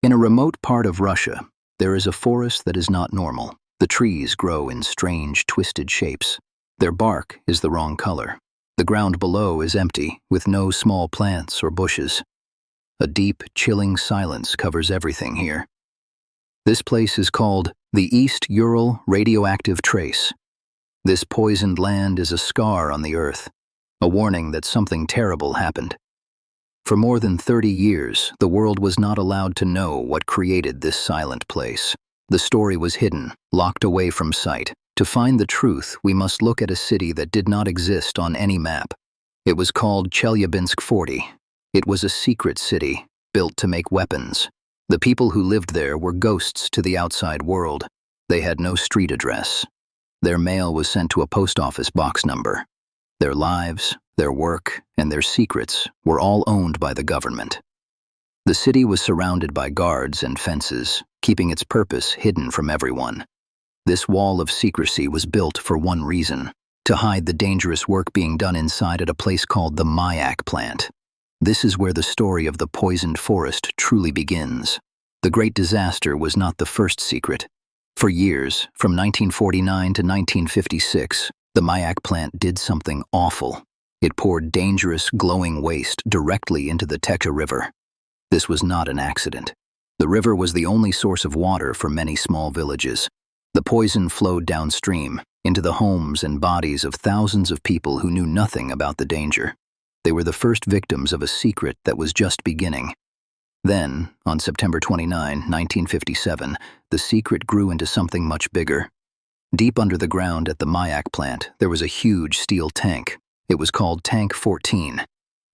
In a remote part of Russia, there is a forest that is not normal. The trees grow in strange, twisted shapes. Their bark is the wrong color. The ground below is empty, with no small plants or bushes. A deep, chilling silence covers everything here. This place is called the East Ural Radioactive Trace. This poisoned land is a scar on the earth, a warning that something terrible happened. For more than 30 years, the world was not allowed to know what created this silent place. The story was hidden, locked away from sight. To find the truth, we must look at a city that did not exist on any map. It was called Chelyabinsk 40. It was a secret city, built to make weapons. The people who lived there were ghosts to the outside world. They had no street address. Their mail was sent to a post office box number. Their lives, their work, and their secrets were all owned by the government. The city was surrounded by guards and fences, keeping its purpose hidden from everyone. This wall of secrecy was built for one reason: to hide the dangerous work being done inside at a place called the Mayak plant. This is where the story of the poisoned forest truly begins. The Great Disaster was not the first secret. For years, from 1949 to 1956, the Mayak plant did something awful. It poured dangerous, glowing waste directly into the Techa River. This was not an accident. The river was the only source of water for many small villages. The poison flowed downstream, into the homes and bodies of thousands of people who knew nothing about the danger. They were the first victims of a secret that was just beginning. Then, on September 29, 1957, the secret grew into something much bigger. Deep under the ground at the Mayak plant, there was a huge steel tank. It was called Tank 14.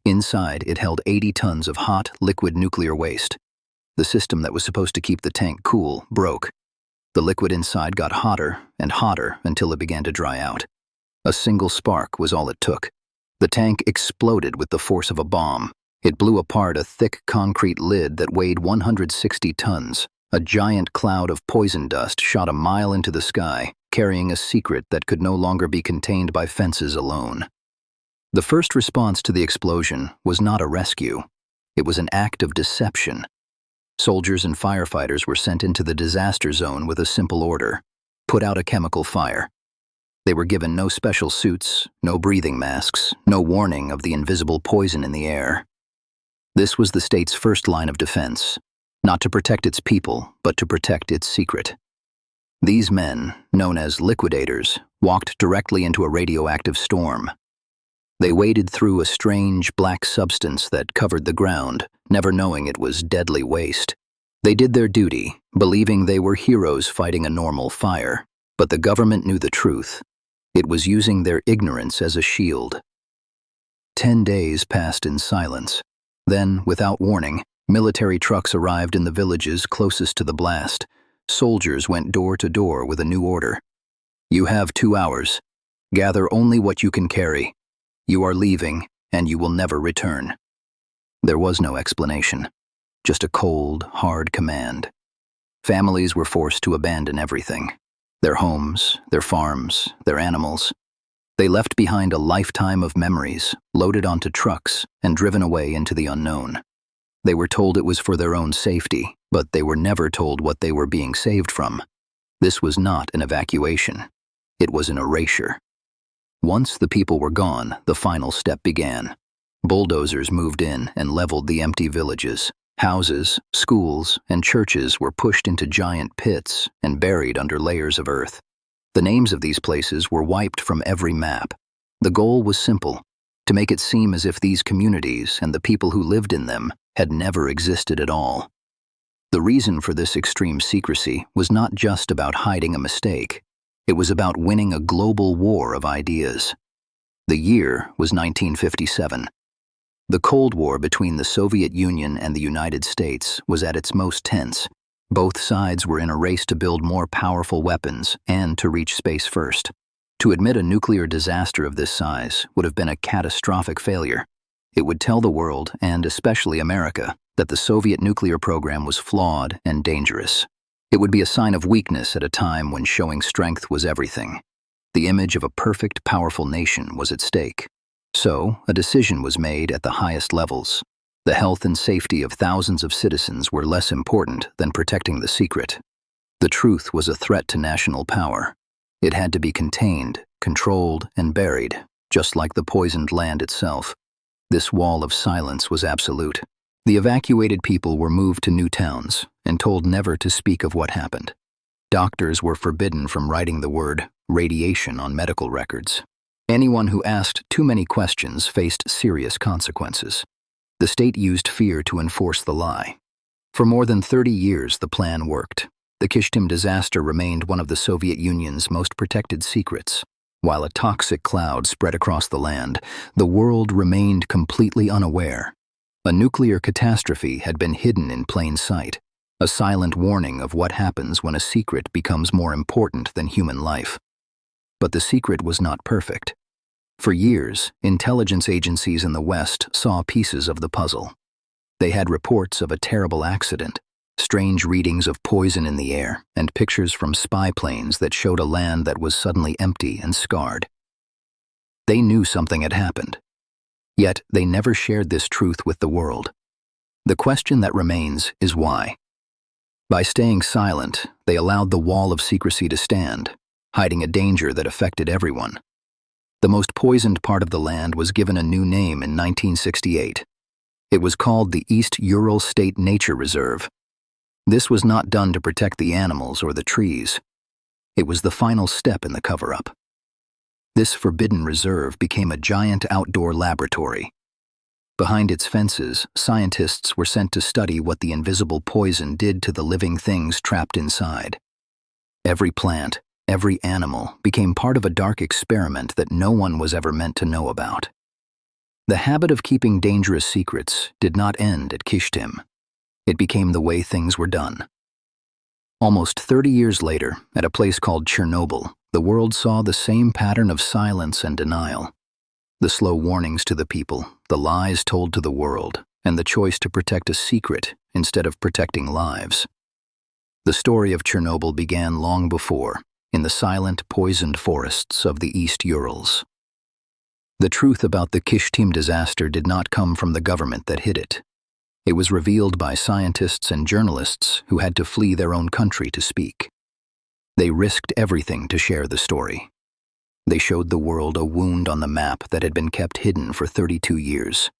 Inside, it held 80 tons of hot, liquid nuclear waste. The system that was supposed to keep the tank cool broke. The liquid inside got hotter and hotter until it began to dry out. A single spark was all it took. The tank exploded with the force of a bomb. It blew apart a thick concrete lid that weighed 160 tons. A giant cloud of poison dust shot a mile into the sky, carrying a secret that could no longer be contained by fences alone. The first response to the explosion was not a rescue. It was an act of deception. Soldiers and firefighters were sent into the disaster zone with a simple order: put out a chemical fire. They were given no special suits, no breathing masks, no warning of the invisible poison in the air. This was the state's first line of defense, not to protect its people, but to protect its secret. These men, known as liquidators, walked directly into a radioactive storm. They waded through a strange black substance that covered the ground, never knowing it was deadly waste. They did their duty, believing they were heroes fighting a normal fire, but the government knew the truth. It was using their ignorance as a shield. 10 days passed in silence. Then, without warning, military trucks arrived in the villages closest to the blast. Soldiers went door to door with a new order. You have 2 hours. Gather only what you can carry. You are leaving, and you will never return. There was no explanation, just a cold, hard command. Families were forced to abandon everything: their homes, their farms, their animals. They left behind a lifetime of memories, loaded onto trucks, and driven away into the unknown. They were told it was for their own safety, but they were never told what they were being saved from. This was not an evacuation. It was an erasure. Once the people were gone, the final step began. Bulldozers moved in and leveled the empty villages. Houses, schools, and churches were pushed into giant pits and buried under layers of earth. The names of these places were wiped from every map. The goal was simple: to make it seem as if these communities and the people who lived in them had never existed at all. The reason for this extreme secrecy was not just about hiding a mistake. It was about winning a global war of ideas. The year was 1957. The Cold War between the Soviet Union and the United States was at its most tense. Both sides were in a race to build more powerful weapons and to reach space first. To admit a nuclear disaster of this size would have been a catastrophic failure. It would tell the world, and especially America, that the Soviet nuclear program was flawed and dangerous. It would be a sign of weakness at a time when showing strength was everything. The image of a perfect, powerful nation was at stake. So, a decision was made at the highest levels. The health and safety of thousands of citizens were less important than protecting the secret. The truth was a threat to national power. It had to be contained, controlled, and buried, just like the poisoned land itself. This wall of silence was absolute. The evacuated people were moved to new towns and told never to speak of what happened. Doctors were forbidden from writing the word radiation on medical records. Anyone who asked too many questions faced serious consequences. The state used fear to enforce the lie. For more than 30 years, the plan worked. The Kyshtym disaster remained one of the Soviet Union's most protected secrets. While a toxic cloud spread across the land, the world remained completely unaware. A nuclear catastrophe had been hidden in plain sight, a silent warning of what happens when a secret becomes more important than human life. But the secret was not perfect. For years, intelligence agencies in the West saw pieces of the puzzle. They had reports of a terrible accident, strange readings of poison in the air, and pictures from spy planes that showed a land that was suddenly empty and scarred. They knew something had happened. Yet they never shared this truth with the world. The question that remains is why. By staying silent, they allowed the wall of secrecy to stand, hiding a danger that affected everyone. The most poisoned part of the land was given a new name in 1968. It was called the East Ural State Nature Reserve. This was not done to protect the animals or the trees. It was the final step in the cover-up. This forbidden reserve became a giant outdoor laboratory. Behind its fences, scientists were sent to study what the invisible poison did to the living things trapped inside. Every plant, every animal became part of a dark experiment that no one was ever meant to know about. The habit of keeping dangerous secrets did not end at Kyshtym. It became the way things were done. Almost 30 years later, at a place called Chernobyl, the world saw the same pattern of silence and denial. The slow warnings to the people, the lies told to the world, and the choice to protect a secret instead of protecting lives. The story of Chernobyl began long before, in the silent, poisoned forests of the East Urals. The truth about the Kyshtym disaster did not come from the government that hid it. It was revealed by scientists and journalists who had to flee their own country to speak. They risked everything to share the story. They showed the world a wound on the map that had been kept hidden for 32 years,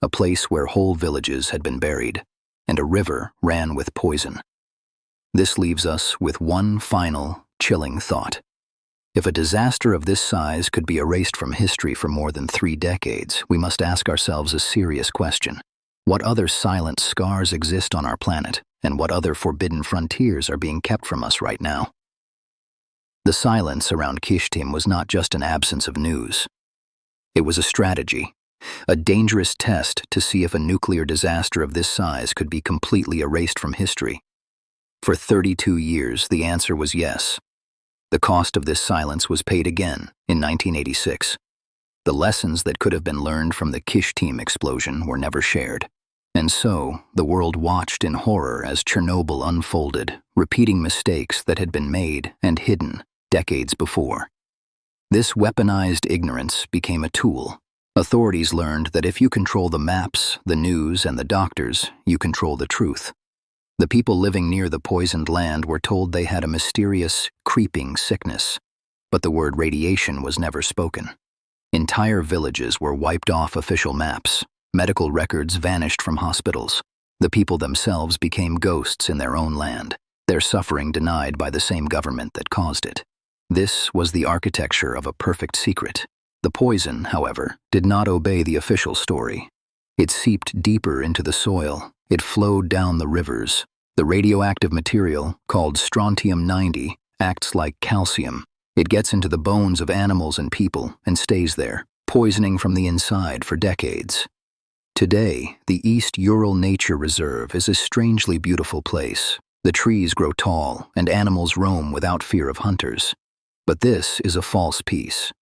a place where whole villages had been buried, and a river ran with poison. This leaves us with one final, chilling thought. If a disaster of this size could be erased from history for more than 3 decades, we must ask ourselves a serious question. What other silent scars exist on our planet, and what other forbidden frontiers are being kept from us right now? The silence around Kyshtym was not just an absence of news. It was a strategy, a dangerous test to see if a nuclear disaster of this size could be completely erased from history. For 32 years, the answer was yes. The cost of this silence was paid again in 1986. The lessons that could have been learned from the Kyshtym explosion were never shared. And so, the world watched in horror as Chernobyl unfolded, repeating mistakes that had been made and hidden decades before. This weaponized ignorance became a tool. Authorities learned that if you control the maps, the news, and the doctors, you control the truth. The people living near the poisoned land were told they had a mysterious, creeping sickness, but the word radiation was never spoken. Entire villages were wiped off official maps. Medical records vanished from hospitals. The people themselves became ghosts in their own land, their suffering denied by the same government that caused it. This was the architecture of a perfect secret. The poison, however, did not obey the official story. It seeped deeper into the soil. It flowed down the rivers. The radioactive material, called strontium-90, acts like calcium. It gets into the bones of animals and people and stays there, poisoning from the inside for decades. Today, the East Ural Nature Reserve is a strangely beautiful place. The trees grow tall and animals roam without fear of hunters. But this is a false peace.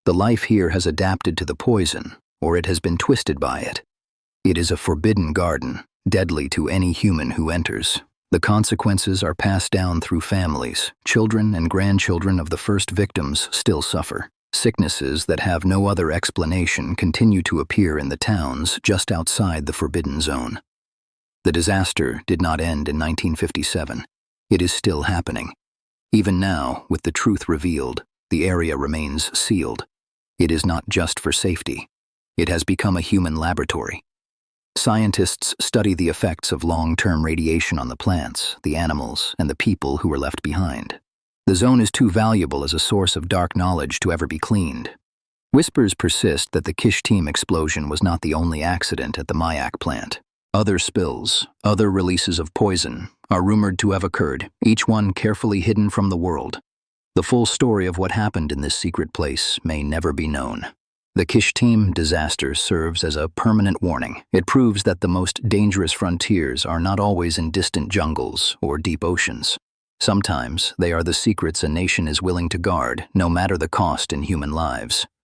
The life here has adapted to the poison, or it has been twisted by it. It is a forbidden garden, deadly to any human who enters. The consequences are passed down through families. Children and grandchildren of the first victims still suffer. Sicknesses that have no other explanation continue to appear in the towns just outside the forbidden zone. The disaster did not end in 1957. It is still happening. Even now, with the truth revealed, the area remains sealed. It is not just for safety. It has become a human laboratory. Scientists study the effects of long-term radiation on the plants, the animals, and the people who were left behind. The zone is too valuable as a source of dark knowledge to ever be cleaned. Whispers persist that the Kyshtym explosion was not the only accident at the Mayak plant. Other spills, other releases of poison, are rumored to have occurred, each one carefully hidden from the world. The full story of what happened in this secret place may never be known. The Kyshtym disaster serves as a permanent warning. It proves that the most dangerous frontiers are not always in distant jungles or deep oceans. Sometimes they are the secrets a nation is willing to guard, no matter the cost in human lives.